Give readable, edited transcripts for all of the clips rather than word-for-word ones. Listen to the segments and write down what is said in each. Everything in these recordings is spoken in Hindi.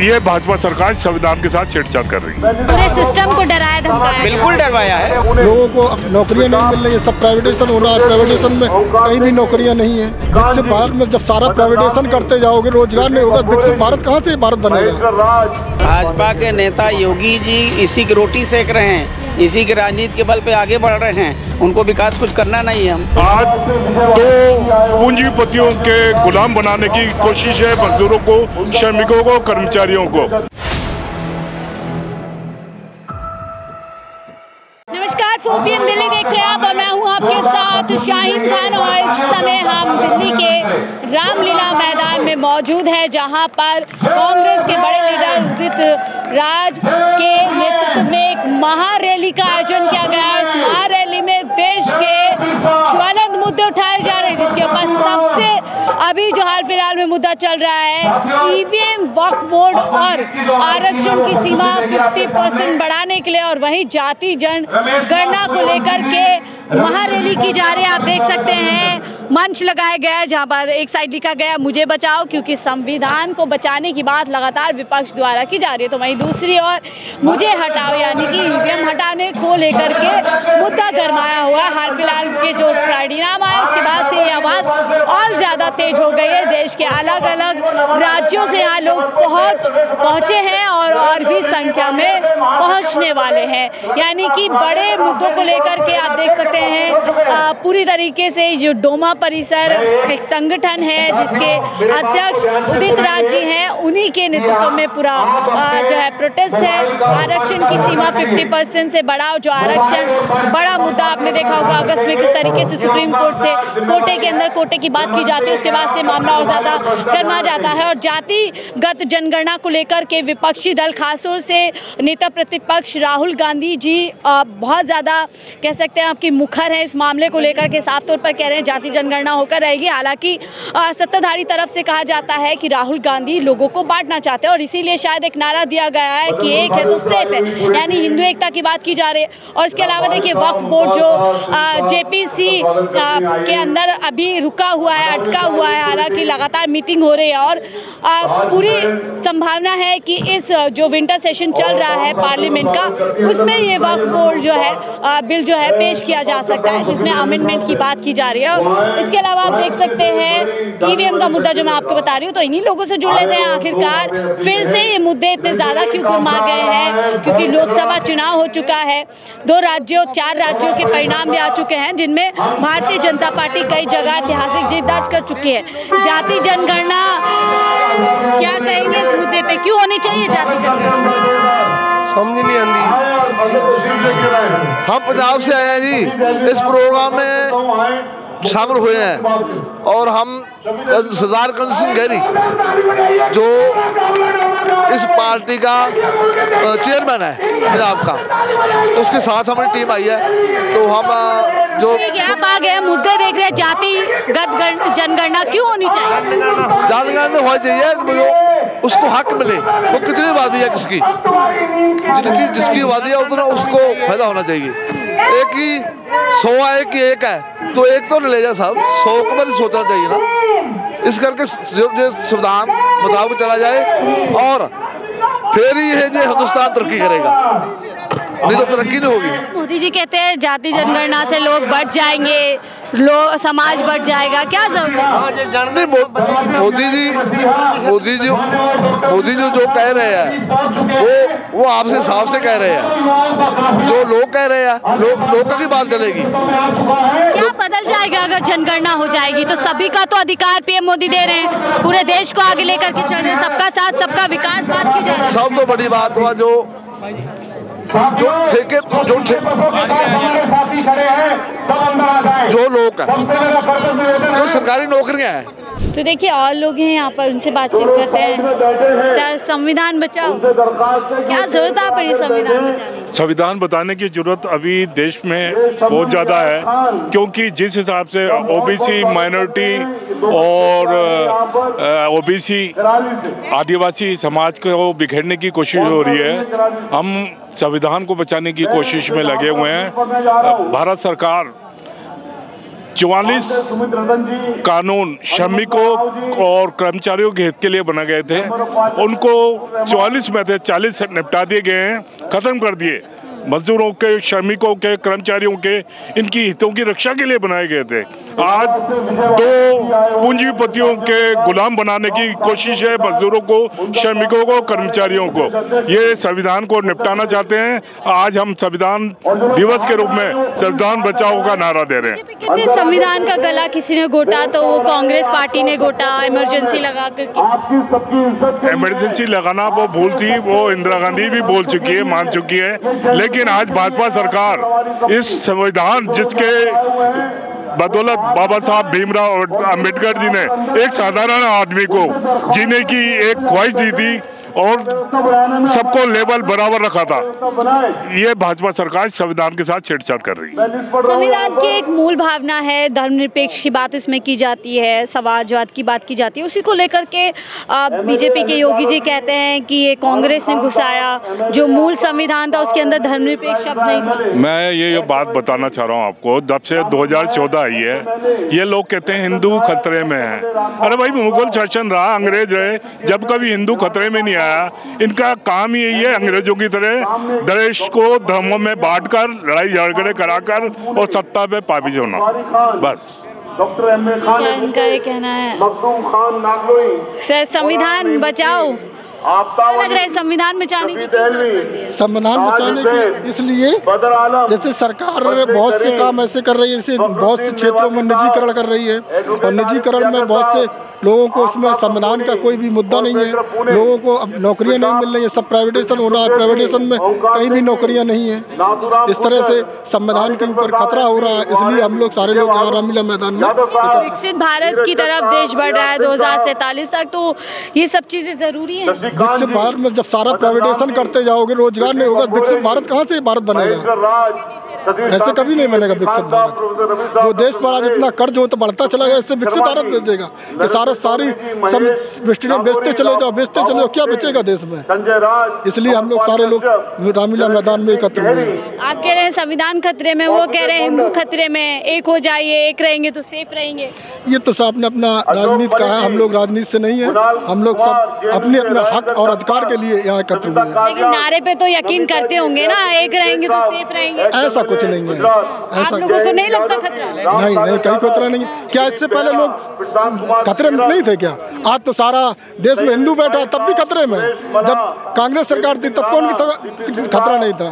ये भाजपा सरकार संविधान के साथ छेड़छाड़ कर रही है। पूरे सिस्टम को डराया धमकाया, बिल्कुल डरवाया है। लोगों को नौकरियां नहीं मिल रही है, सब प्राइवेटाइजेशन हो रहा है। प्राइवेटाइजेशन में कहीं भी नौकरियां नहीं है। विकसित भारत में जब सारा प्राइवेटाइजेशन करते जाओगे, रोजगार नहीं होगा, विकसित भारत कहाँ से भारत बनेगा। भाजपा के नेता योगी जी इसी की रोटी सेक रहे हैं, इसी की राजनीति के बल पे आगे बढ़ रहे हैं। उनको विकास कुछ करना नहीं है। हम आज तो पूंजीपतियों के गुलाम बनाने की कोशिश है, मजदूरों को, श्रमिकों को, कर्मचारियों को। नमस्कार, 4 PM दिल्ली देख रहे हैं आप और मैं हूं आपके साथ शाहीन खान। और इस समय हम दिल्ली के रामलीला मैदान में मौजूद हैं, जहां पर कांग्रेस के बड़े लीडर उदित राज के नेतृत्व में एक महारैली का आयोजन किया गया है। इस महारैली में देश के ज्वलंत मुद्दे उठाए जा रहे हैं, जिसके ऊपर सबसे अभी जो हाल फिलहाल में मुद्दा चल रहा है ईवीएम, वक्फ बोर्ड और आरक्षण की सीमा 50% बढ़ाने के लिए, और वहीं जाति जनगणना को लेकर के महारैली की जा रही है। आप देख सकते हैं मंच लगाया गया है, जहां पर एक साइड लिखा गया मुझे बचाओ, क्योंकि संविधान को बचाने की बात लगातार विपक्ष द्वारा की जा रही है। तो वहीं दूसरी ओर मुझे हटाओ, यानी कि ईवीएम हटाने को लेकर के मुद्दा गरमाया हुआ है। हाल फिलहाल के जो परिणाम आए उसके बाद से ये आवाज़ और ज़्यादा तेज हो गई है। देश के अलग अलग राज्यों से यहाँ लोग पहुँचे हैं और भी संख्या में पहुँचने वाले हैं। यानी कि बड़े मुद्दों को लेकर के आप देख सकते हैं पूरी तरीके से जो डोमा परिसर एक संगठन है जिसके अध्यक्ष उदित राज जी हैं, उन्हीं के नेतृत्व में पूरा जो है प्रोटेस्ट है। आरक्षण की सीमा 50% से बढ़ाओ, जो आरक्षण बड़ा मुद्दा आपने देखा होगा अगस्त में किस तरीके से सुप्रीम कोर्ट से कोटे के अंदर कोटे की बात की जाती है, उसके बाद से मामला और ज़्यादा गर्मा जाता है। और जातिगत जनगणना को लेकर के विपक्षी दल, खासतौर से नेता प्रतिपक्ष राहुल गांधी जी बहुत ज़्यादा कह सकते हैं आपकी मुखर है इस मामले को लेकर के। साफ तौर पर कह रहे हैं जाति जनगणना होकर रहेगी। हालांकि सत्ताधारी तरफ से कहा जाता है कि राहुल गांधी लोगों को बांटना चाहते हैं और इसीलिए शायद एक नारा दिया गया है कि एक है तो सेफ है, यानी हिंदू एकता की बात की जा रही है। और इसके अलावा देखिए वक्फ बोर्ड जो जेपीसी के अंदर अभी रुका हुआ है, अटका हुआ है, हालांकि लगातार मीटिंग हो रही है और पूरी संभावना है कि इस जो विंटर सेशन चल रहा है पार्लियामेंट का, उसमें ये वक्फ बोर्ड जो है बिल जो है पेश किया जा सकता है, जिसमें अमेंडमेंट की बात की जा रही है। और इसके अलावा आप देख सकते हैं ईवीएम का मुद्दा जो मैं आपको बता रही हूँ, तो इन्हीं लोगों से जुड़ लेते हैं। आखिरकार फिर से ये मुद्दे इतने ज़्यादा क्यों गुरमा गए हैं, क्योंकि लोकसभा चुनाव हो चुका है, 4 राज्यों के परिणाम भी आ चुके हैं, जिनमें भारतीय जनता पार्टी कई जगह ऐतिहासिक जीत दर्ज कर चुकी है। जाति जनगणना क्या कहेंगे इस मुद्दे पे, क्यों होनी चाहिए जाति जनगणना? समझ नहीं आती। हम पंजाब से आए हैं जी, इस प्रोग्राम में शामिल हुए हैं और हम सरदार कंवर सिंह गहरी जो इस पार्टी का चेयरमैन है पंजाब का, तो उसके साथ हमारी टीम आई है। तो हम जो आप आ गए मुद्दे देख रहे हैं, जातिगत जनगणना क्यों होनी चाहिए? जनगणना होनी चाहिए कि उसको हक मिले। वो कितनी आबादी है किसकी, जिसकी आबादी है उतना उसको फायदा होना चाहिए। एक ही 100 है कि एक है, तो एक तो न ले जा साहब, 100 को बार सोचना चाहिए ना। इस करके जो संविधान मुताबिक चला जाए और फिर ही है जो हिंदुस्तान तरक्की करेगा, नहीं तो तरक्की नहीं होगी। मोदी जी कहते हैं जाति जनगणना से लोग बढ़ जाएंगे, समाज बढ़ जाएगा, क्या जरूरत है? मोदी जी जो कह रहे हैं वो आपसे साफ से कह रहे हैं। जो लोग कह रहे हैं लोगों की बात चलेगी। क्या बदल जाएगा अगर जनगणना हो जाएगी? तो सभी का तो अधिकार पीएम मोदी दे रहे हैं, पूरे देश को आगे लेकर के चल रहे हैं, सबका साथ सबका विकास बात की जाए। सब तो बड़ी बात हुआ जो लोग हैं, जो सरकारी नौकरियां हैं। तो देखिए और लोग हैं यहाँ पर, उनसे बातचीत करते हैं। सर, संविधान बचाओ, क्या जरूरत है पड़ी संविधान बचाने? संविधान बताने की जरूरत अभी देश में बहुत ज़्यादा है, क्योंकि जिस हिसाब से ओबीसी माइनॉरिटी और ओबीसी आदिवासी समाज को बिखेरने की कोशिश हो रही है, हम संविधान को बचाने की कोशिश में लगे हुए हैं। भारत सरकार 44 कानून श्रमिकों और कर्मचारियों के हित के लिए बना गए थे, उनको 44 में थे 40 निपटा दिए गए हैं, खत्म कर दिए। मजदूरों के, श्रमिकों के, कर्मचारियों के, इनकी हितों की रक्षा के लिए बनाए गए थे। आज 2 पूंजीपतियों के गुलाम बनाने की कोशिश है, मजदूरों को, श्रमिकों को, कर्मचारियों को। ये संविधान को निपटाना चाहते हैं। आज हम संविधान दिवस के रूप में संविधान बचाओ का नारा दे रहे हैं। कहते हैं संविधान का गला किसी ने घोटा तो वो कांग्रेस पार्टी ने घोटा, इमरजेंसी लगा करके। इमरजेंसी लगाना वो भूल थी, वो इंदिरा गांधी भी बोल चुकी है, मान चुकी है। लेकिन आज भाजपा सरकार इस संविधान, जिसके बदौलत बाबा साहब भीमराव अंबेडकर जी ने एक साधारण आदमी को जीने की एक ख्वाहिश दी थी और सबको लेवल बराबर रखा था, ये भाजपा सरकार संविधान के साथ छेड़छाड़ कर रही है। संविधान की एक मूल भावना है, धर्मनिरपेक्ष की बात उसमें की जाती है, समाजवाद की बात की जाती है। उसी को लेकर के बीजेपी के योगी जी कहते हैं कि ये कांग्रेस ने घुसाया, जो मूल संविधान था उसके अंदर धर्मनिरपेक्ष शब्द नहीं था। मैं ये बात बताना चाह रहा हूँ आपको, जब से 2014 आई है, ये लोग कहते हैं हिंदू खतरे में है। अरे भाई, मुगल शासन रहा, अंग्रेज रहे, जब कभी हिंदू खतरे में नहीं आया। इनका काम ही यही है, अंग्रेजों की तरह देश को धर्मों में बांटकर, लड़ाई झगड़े कराकर और सत्ता पे काबिज होना, बस। इनका ये कहना है। सर, संविधान बचाओ, लग रहा है संविधान बचाने की संविधान बचाने की इसलिए जैसे सरकार बहुत से काम ऐसे कर रही है, जैसे बहुत से क्षेत्रों में निजीकरण कर रही है, और निजीकरण में बहुत से लोगों को उसमें संविधान का कोई भी मुद्दा नहीं है। लोगों को अब नौकरियां नहीं मिल रही है, सब प्राइवेटाइजेशन हो रहा है, प्राइवेटाइजेशन में कहीं भी नौकरियां नहीं है। इस तरह से संविधान के ऊपर खतरा हो रहा है, इसलिए हम लोग सारे लोग यहाँ रामलीला मैदान में विकसित भारत की तरफ देश बढ़ रहा है 2047 तक, तो ये सब चीजें जरूरी है। विकसित भारत में जब सारा प्राइवेटाइजेशन करते जाओगे, रोजगार नहीं होगा, विकसित भारत कहाँ से भारत बनेगा? ऐसे कभी नहीं बनेगा विकसित भारत। जो देश पर आज इतना कर्ज हो तो बढ़ता चला गया, इससे विकसित भारत बचेगा कि सारी सब स्टेडियम बेचते चले जाओ, क्या बचेगा देश में? इसलिए हम लोग सारे लोग रामलीला मैदान में एकत्र हुए हैं। आप कह रहे हैं संविधान खतरे में, वो कह रहे हैं हिंदू खतरे में, एक हो जाइए, एक रहेंगे तो सेफ रहेंगे। ये तो साहब ने अपना राजनीति कहा है, हम लोग राजनीति से नहीं है, हम लोग सब अपने हक और अधिकार के लिए यहाँ एकत्र हुए हैं। लेकिन नारे पे तो यकीन करते होंगे ना, एक रहेंगे तो सेफ रहेंगे। ऐसा कुछ नहीं है। आप लोगों को नहीं लगता खतरा? नहीं, कहीं खतरा नहीं। क्या इससे पहले लोग खतरे में नहीं थे क्या? आज तो सारा देश में हिंदू बैठा, तब भी खतरे में। जब कांग्रेस सरकार थी तब कौन खतरा नहीं था?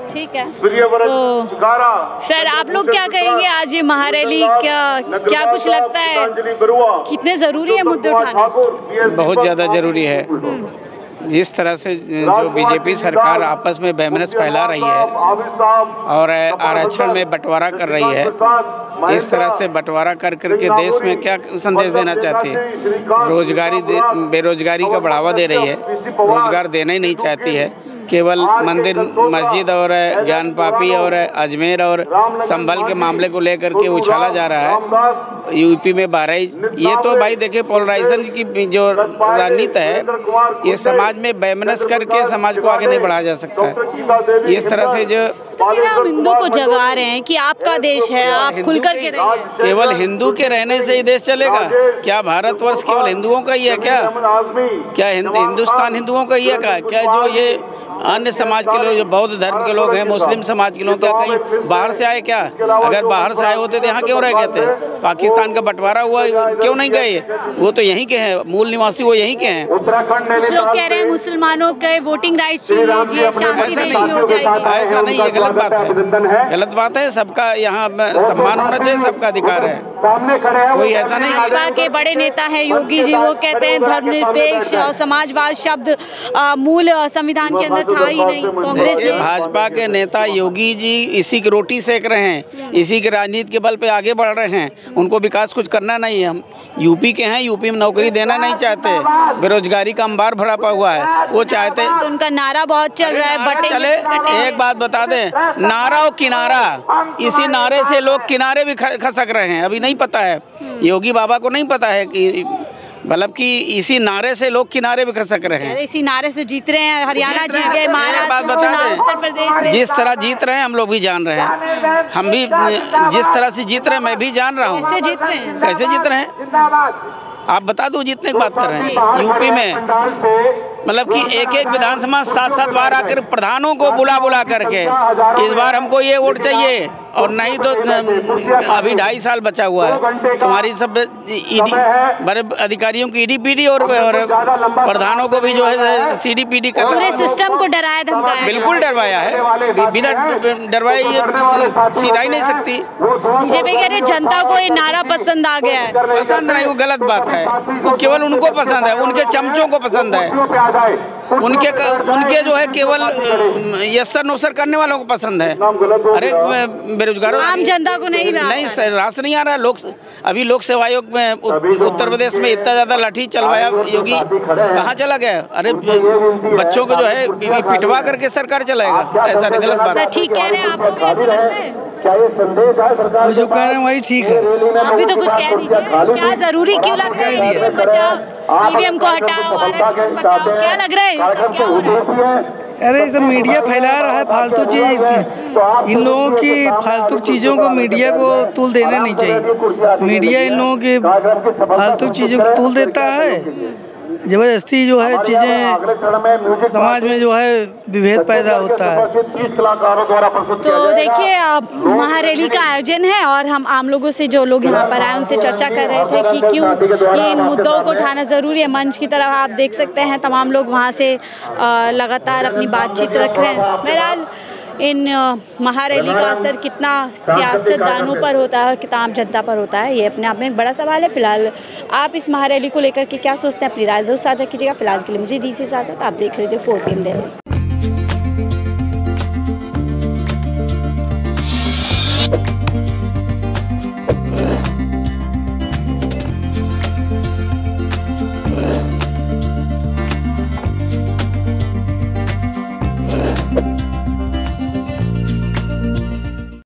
ठीक है, तो सर आप लोग क्या कहेंगे आज ये महारैली, क्या कुछ लगता है कितने जरूरी है मुद्दे उठाने? बहुत ज़्यादा जरूरी है। जिस तरह से जो बीजेपी सरकार आपस में बेमनस फैला रही है और आरक्षण में बंटवारा कर रही है, इस तरह से बंटवारा कर करके देश में क्या संदेश देना चाहती है? बेरोजगारी का बढ़ावा दे रही है, रोजगार देना ही नहीं चाहती है। केवल मंदिर, मस्जिद और ज्ञान पापी और अजमेर और संभल के मामले को लेकर के उछाला जा रहा है। यूपी में बहराइच, ये तो भाई देखिए पोलराइजेशन की जो रणनीति है, ये समाज में बेमनस करके समाज को आगे नहीं बढ़ाया जा सकता है। इस तरह से जो हम हिंदू को जगा रहे हैं कि आपका देश है, आप खुलकर के रहिए। केवल हिंदू के रहने से ही देश चलेगा क्या? भारतवर्ष केवल हिंदुओं का ही है क्या? हिंदुस्तान हिंदुओं का ही है क्या? जो ये अन्य समाज के लोग, जो बौद्ध धर्म के लोग हैं, मुस्लिम समाज के लोग, क्या कहीं बाहर से आए क्या? अगर बाहर से आए होते तो यहाँ क्यों रह गए थे? पाकिस्तान का बंटवारा हुआ, क्यों नहीं गए? वो तो यहीं के हैं, मूल निवासी वो यहीं के हैं। कुछ लोग कह रहे हैं मुसलमानों के वोटिंग राइट्स शांति नहीं हो जाएगी। ऐसा नहीं है, गलत बात है, गलत बात है। सबका यहाँ सम्मान होना चाहिए, सबका अधिकार है, कोई ऐसा नहीं। भाजपा के बड़े नेता हैं योगी जी, वो कहते हैं धर्मनिरपेक्ष और समाजवाद शब्द मूल संविधान के अंदर था ही नहीं। कांग्रेस भाजपा के नेता योगी जी इसी की रोटी सेक रहे हैं, इसी की राजनीति के बल पे आगे बढ़ रहे हैं। उनको विकास कुछ करना नहीं है। हम यूपी के हैं, यूपी में नौकरी देना नहीं चाहते, बेरोजगारी का अंबार भरा हुआ है, वो चाहते हैं। तो उनका नारा बहुत चल रहा है, चले। एक बात बता दें, नारा और किनारा, इसी नारे से लोग किनारे भी खसक रहे हैं। अभी नहीं पता है, योगी बाबा को नहीं पता है कि मतलब कि इसी नारे से लोग किनारे भी कर सक रहे हैं। इसी नारे से जीत रहे हैं। हरियाणा जीत गए, बात महाराष्ट्र, बता दें, उत्तर प्रदेश में जिस तरह जीत रहे हैं हम लोग भी जान रहे हैं। हम भी जिस तरह से जीत रहे हैं मैं भी जान रहा हूँ। कैसे जीत रहे हैं? कैसे जीत रहे हैं आप बता दो, जीतने की बात कर रहे हैं। यूपी में मतलब कि एक एक विधानसभा 7-7 बार आकर प्रधानों को बुला करके इस बार हमको ये वोट चाहिए, और नहीं तो अभी 2.5 साल बचा हुआ है। तुम्हारी सब ईडी बड़े अधिकारियों की ईडी-पीडी और प्रधानों को भी जो है सीडी-पीडी कर पूरे सिस्टम को डराया धमकाया। बिल्कुल डरवाया है, बिना डरवाए ये सीट ही नहीं सकती। बीजेपी कह रही जनता को ये नारा पसंद आ गया है। पसंद नहीं, वो गलत बात है। वो केवल उनको पसंद है, उनके चमचों को पसंद है, उनके जो है केवल यस्सर नोसर करने वालों को पसंद है। अरे बेरोजगारों, आम जनता को नहीं रास नहीं आ रहा। अभी लोक सेवा आयोग में उत्तर प्रदेश में इतना ज्यादा लाठी चलवाया योगी, कहाँ चला गया? अरे बच्चों को जो है पिटवा करके सरकार चलाएगा, ऐसा नहीं, गलत बात। ठीक कह रहे हैं, आपको भी ऐसा लगता है? जो कह रहे हैं वही ठीक है। आप भी तो कुछ कह दीजिए, क्या जरूरी क्यों लग रहा है? बचाओ, ईवीएम को हटाओ, आरक्षण बचाओ, क्या लग रहा है? सब क्या हो रहा है? अरे सब मीडिया फैला रहा है फालतू चीज। इन लोगों की फालतू चीज़ों को मीडिया को तूल देना नहीं चाहिए। मीडिया इन लोगों की फालतू चीज़ों को तूल देता है, जबरदस्ती जो है चीज़ें समाज में जो है विभेद पैदा होता है। तो देखिए, महारैली का आयोजन है और हम आम लोगों से, जो लोग यहाँ पर आए, उनसे चर्चा कर रहे थे कि क्यों ये इन मुद्दों को उठाना ज़रूरी है। मंच की तरफ आप देख सकते हैं तमाम लोग वहाँ से लगातार अपनी बातचीत रख रहे हैं। बहरहाल इन महारैली का असर कितना सियासतदानों पर होता है और कितना आम जनता पर होता है, ये अपने आप में एक बड़ा सवाल है। फिलहाल आप इस महारैली को लेकर के क्या सोचते हैं, अपनी राय जरूर साझा कीजिएगा। फिलहाल के लिए मुझे दी से इजाज़त। आप देख रहे थे 4 PM दिल्ली।